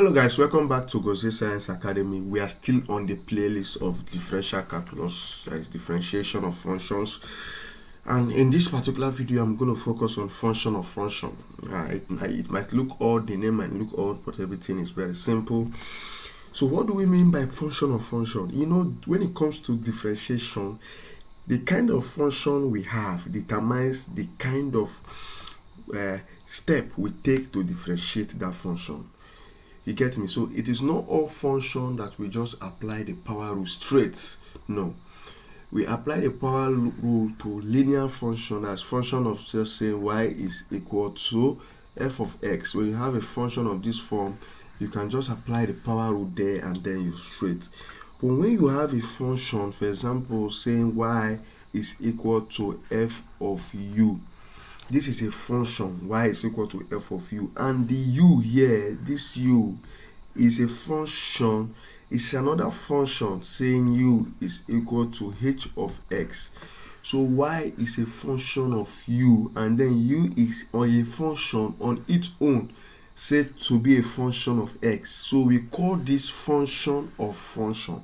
Hello guys, welcome back to Goze Science Academy. We are still on the playlist of differential calculus, that is differentiation of functions. And in this particular video, I'm going to focus on function of function. It might look odd, the name might look odd, but everything is very simple. So what do we mean by function of function? You know, when it comes to differentiation, the kind of function we have determines the kind of step we take to differentiate that function. You get me? So it is not all function that we just apply the power rule straight. No. We apply the power rule to linear function as function of just saying y is equal to f of x. When you have a function of this form, you can just apply the power rule there and then you straight. But when you have a function, for example, saying y is equal to f of u, this is a function, y is equal to f of u, and the u here, this u is a function, it's another function saying u is equal to h of x. So y is a function of u, and then u is on a function on its own said to be a function of x. So we call this function of function.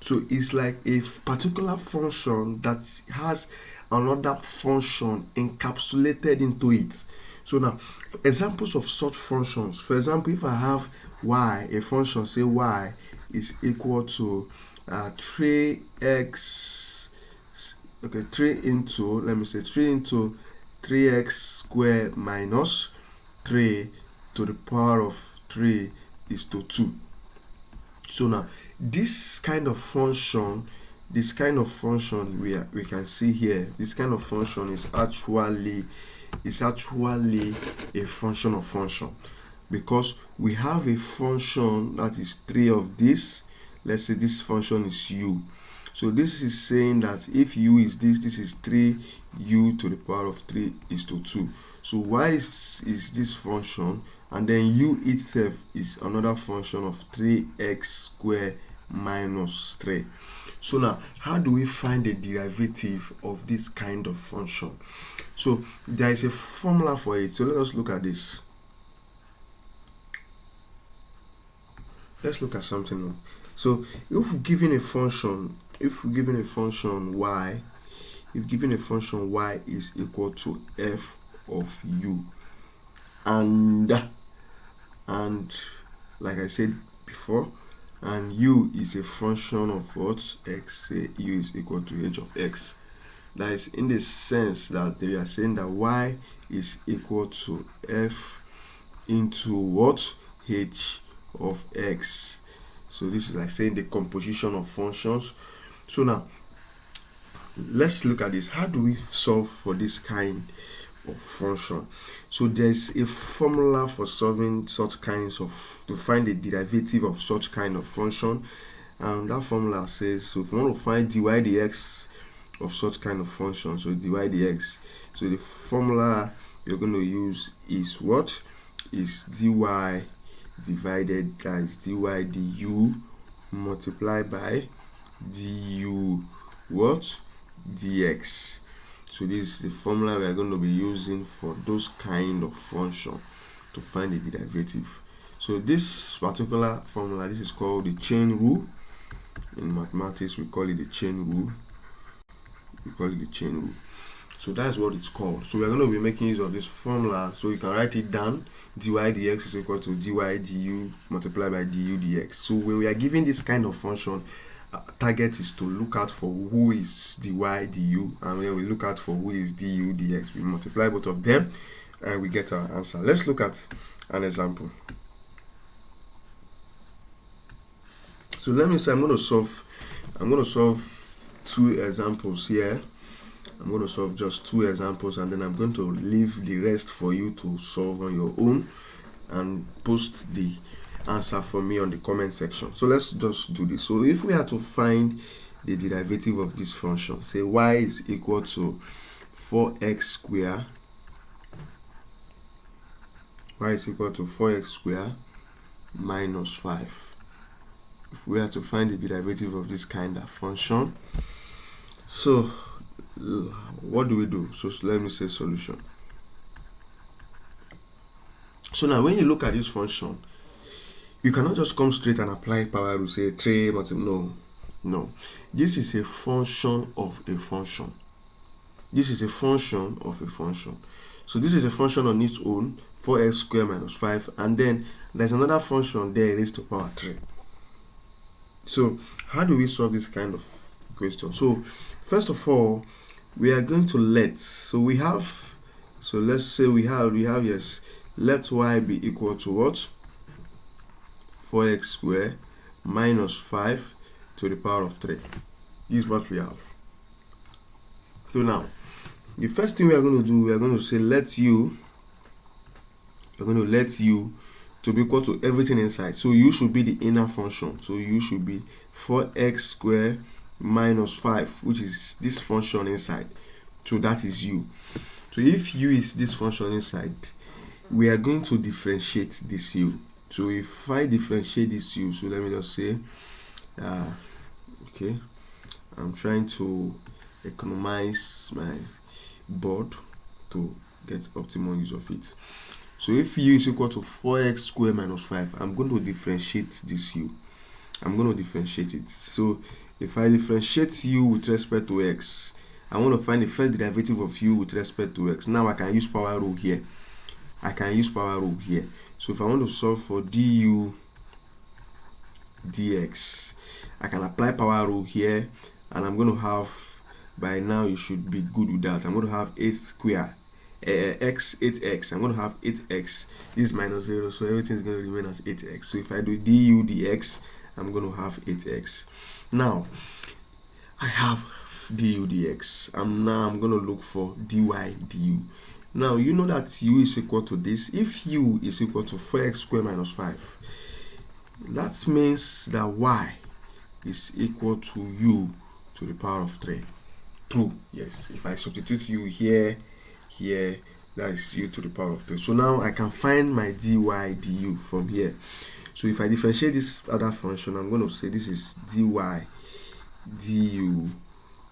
So it's like a particular function that has another function encapsulated into it. So now, examples of such functions. For example, if I have y, a function, say y is equal to 3x, okay, 3 into 3x squared minus 3 to the power of 3 is to 2. So now, this kind of function we can see here, this kind of function is actually a function of function, because we have a function that is 3 of this. Let's say this function is u. So this is saying that if u is this is 3u to the power of 3 is to 2. So y is this function, and then u itself is another function of 3x squared minus 3. So now, how do we find the derivative of this kind of function? So there is a formula for it. So let us look at this. Let's look at something now. So if we're given a function y, y is equal to f of u, and like I said before, and u is a function of what? X. Say u is equal to h of x. That is in the sense that they are saying that y is equal to f into what? H of x. So this is like saying the composition of functions. So now, let's look at this. How do we solve for this kind of function? So there's a formula for solving such kinds of, to find the derivative of such kind of function, and that formula says, so if you want to find dy dx of such kind of function, so dy dx, so the formula you're going to use is what? Is dy divided, that is dy du multiplied by du what? Dx. So this is the formula we are going to be using for those kind of function to find the derivative. So this particular formula, this is called the chain rule. In mathematics, we call it the chain rule. So that's what it's called. So we're going to be making use of this formula. So you can write it down. Dy dx is equal to dy du multiplied by du dx. So when we are given this kind of function, target is to look out for who is dy du, and when we look out for who is du dx, we multiply both of them and we get our answer. Let's look at an example. So let me say I'm going to solve two examples here. I'm going to solve just two examples, and then I'm going to leave the rest for you to solve on your own and post the answer for me on the comment section. So let's just do this. So if we are to find the derivative of this function, say y is equal to 4x squared, minus 5. If we are to find the derivative of this kind of function, so what do we do? So let me say solution. So now when you look at this function, You cannot just come straight and apply power rule, say 3 multiple. No. This is a function of a function. This is a function of a function. So this is a function on its own, 4x squared minus 5, and then there's another function there raised to power 3. So how do we solve this kind of question? So first of all, we are going to let's say we have yes, let y be equal to what? 4x squared minus 5 to the power of 3. This is what we have. So now, the first thing we are going to do, we are going to say let u to be equal to everything inside. So u should be the inner function. So u should be 4x squared minus 5, which is this function inside. So that is u. So if u is this function inside, we are going to differentiate this u. So if I differentiate this u, so let me just say, okay, I'm trying to economize my board to get optimal use of it. So if u is equal to 4x squared minus 5, I'm going to differentiate this u. I'm going to differentiate it. So if I differentiate u with respect to x, I want to find the first derivative of u with respect to x. Now I can use power rule here. So if I want to solve for du dx, I can apply power rule here, and I'm going to have, by now you should be good with that, I'm going to have 8 square x8x. I'm going to have 8x. This is minus 0, so everything is going to remain as 8x. So if I do du dx, I'm going to have 8x. Now I have du dx. I'm going to look for dy du. Now you know that u is equal to this. If u is equal to 4x squared minus 5, that means that y is equal to u to the power of 3. True, yes. If I substitute u here, that is u to the power of 3. So now I can find my dy du from here. So if I differentiate this other function, I'm going to say this is dy du,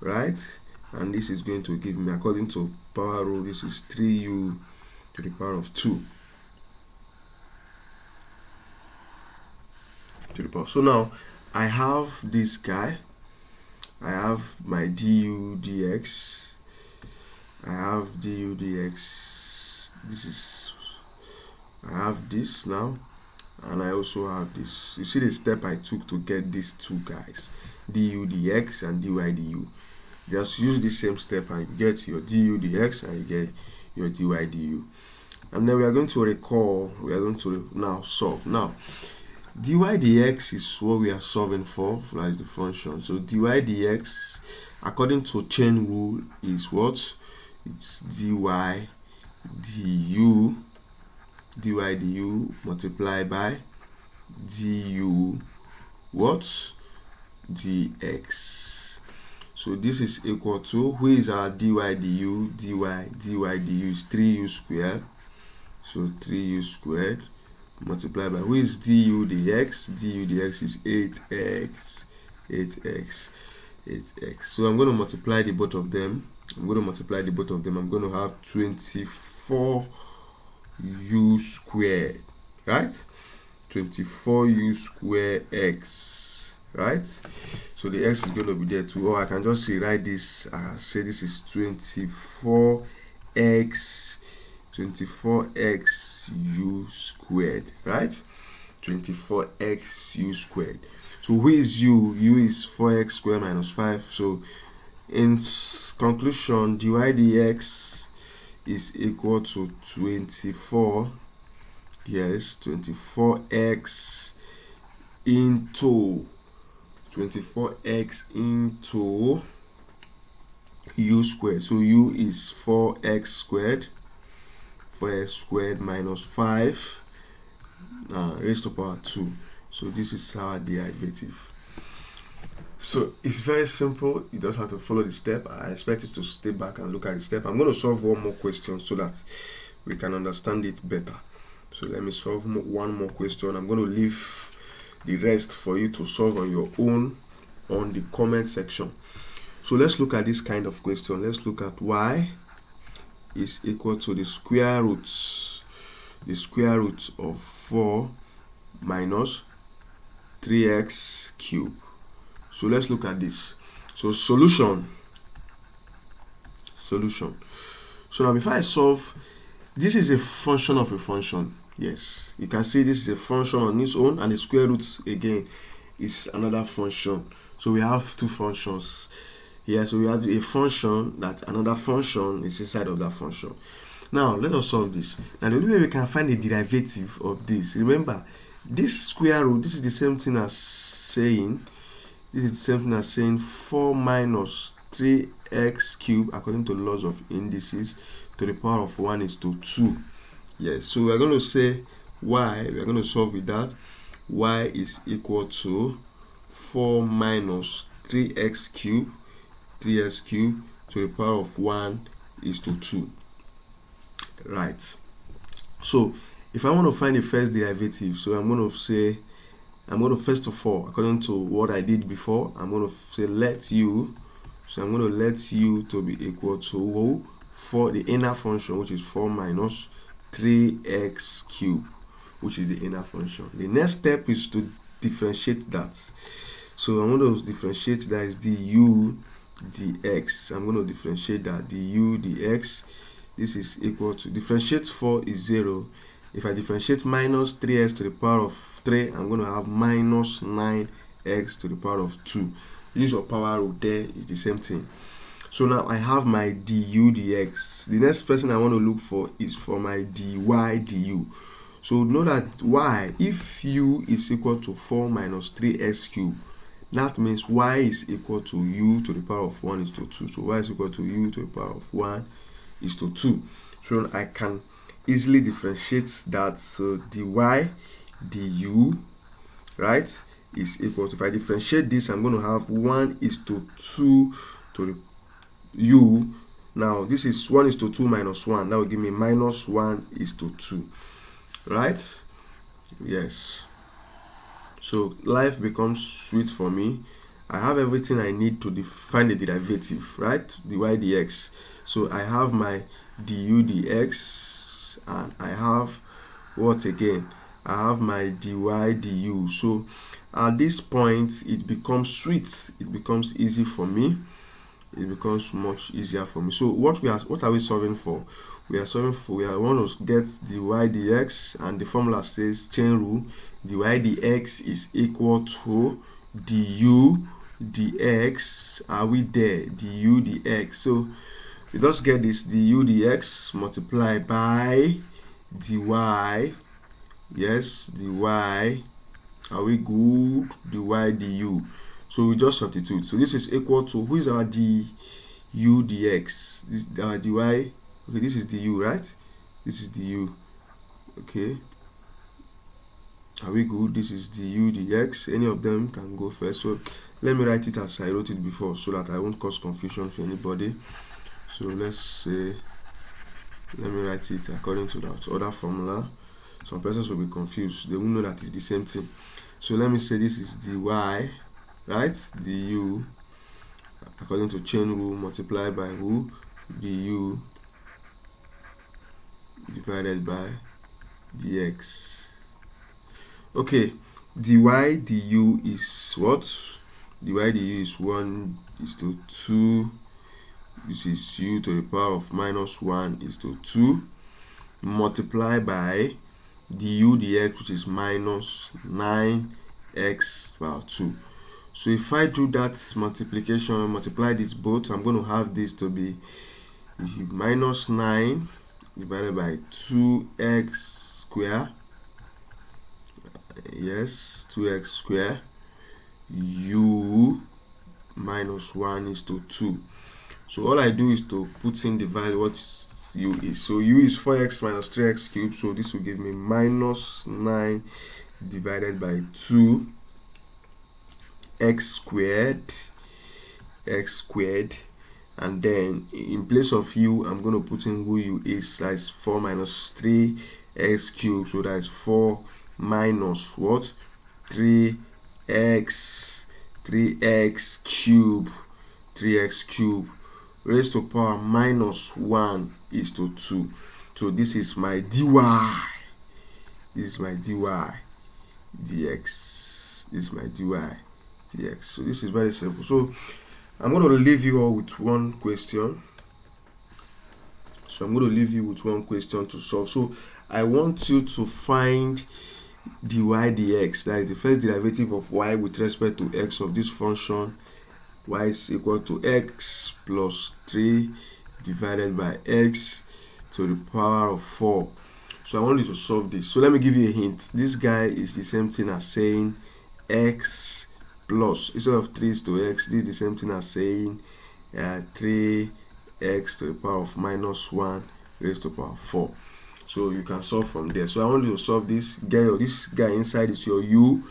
right? And this is going to give me, according to power rule, this is 3u to the power of 2 to the power. So now I have this guy, I have my du dx, I have du dx, I have this now, and I also have this. You see the step I took to get these two guys, du dx and dy du. Just use the same step and you get your du dx and you get your dy du. And then we are going to recall, we are going to now solve. Now dy dx is what we are solving for, like the function. So dy dx, according to chain rule, is what? It's dy du multiplied by du what? dx. So this is equal to, who is our dy du? dy du is 3u squared. So 3u squared multiplied by, who is du dx? du dx is 8x. So I'm going to multiply the both of them. I'm going to have 24u squared, right? 24u squared x, right? So the x is going to be there too. Or I can just rewrite this, say this is 24x u squared, right? 24x u squared. So who is u? U is 4x squared minus 5. So in conclusion, dy dx is equal to 24, yes, 24x into u squared. So u is 4x squared minus 5 raised to power 2. So this is our derivative. So it's very simple. You just have to follow the step. I expect you to stay back and look at the step. I'm going to solve one more question so that we can understand it better. So let me solve one more question. I'm going to leave the rest for you to solve on your own on the comment section. So let's look at this kind of question. Let's look at y is equal to the square root of 4 minus 3x cube. So let's look at this. So solution. So now before I solve, this is a function of a function. Yes, you can see this is a function on its own, and the square root again is another function. So we have two functions here. So we have a function that another function is inside of that function. Now let us solve this. Now the only way we can find the derivative of this, remember this square root, this is the same thing as saying 4 minus 3x cubed according to the laws of indices to the power of 1 is to 2. Yes, so we're going to say y, we're going to solve with that. Y is equal to 4 minus 3x cubed to the power of 1 is to 2. Right. So if I want to find the first derivative, so I'm going to first of all, according to what I did before, I'm going to say let u. So I'm going to let u to be equal to for the inner function, which is 4 minus 3x cubed, which is the inner function. The next step is to differentiate that. So I'm going to differentiate that is du dx. I'm going to differentiate that du dx. This is equal to, differentiate 4 is 0. If I differentiate minus 3x to the power of 3, I'm going to have minus 9x to the power of 2. Use your power rule there is the same thing. So now I have my du dx. The next person I want to look for is for my dy du. So know that y, if u is equal to 4 minus 3x cubed, that means y is equal to u to the power of 1 is to 2. So y is equal to u to the power of 1 is to 2. So I can easily differentiate that. So dy du, right, is equal to, if I differentiate this, I'm going to have 1 is to 2 to the u. Now this is 1 is to 2 minus 1. That will give me minus 1 is to 2. Right? Yes. So life becomes sweet for me. I have everything I need to define the derivative, right? dy dx. So I have my du dx, and I have what again? I have my dy du. So at this point, it becomes sweet. It becomes easy for me. It becomes much easier for me. So what are we solving for? We want to get dy dx, and the formula says chain rule. Dy dx is equal to du dx. Are we there? Du dx. So we just get this du dx multiplied by dy. Yes, dy. Are we good? Dy du. So we just substitute. So this is equal to, who is our du dx? This our dy. Okay, this is du, right? This is du. Okay. Are we good? This is du dx. Any of them can go first. So let me write it as I wrote it before, so that I won't cause confusion for anybody. So let's say, let me write it according to that other formula. Some persons will be confused. They won't know that it's the same thing. So let me say this is dy, right? Du, according to chain rule, multiplied by who? Du divided by dx. Okay, dy du is what? Dy du is 1 is to 2. This is u to the power of minus 1 is to 2. Multiply by du dx, which is minus 9x power 2. So if I do that multiplication, multiply this both, I'm going to have this to be minus 9 divided by 2x square. Yes, 2x square. U minus 1 is to 2. So all I do is to put in the value what u is. So u is 4x minus 3x cubed. So this will give me minus 9 divided by 2 x squared, and then in place of u, I'm going to put in who u is. That is 4 minus 3x cubed. So that is 4 minus what? 3x cubed raised to power minus 1 is to 2. So this is my dy. This is my dy. dx. This is my dy dx. So this is very simple. So I'm going to leave you all with one question. To solve. So I want you to find dy dx, that is the first derivative of y with respect to x of this function. Y is equal to x plus 3 divided by x to the power of 4. So I want you to solve this. So let me give you a hint. This guy is the same thing as saying x plus, instead of 3 to x, this is the same thing as saying 3x to the power of minus 1 raised to the power of 4. So you can solve from there. So I want you to solve this. This guy inside is your u,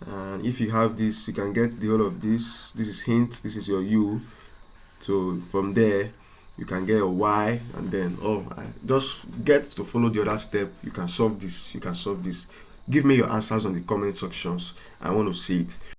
and if you have this, you can get the whole of this. This is hint, this is your u. So from there you can get a y, and then just get to follow the other step. You can solve this. Give me your answers on the comment sections. I want to see it.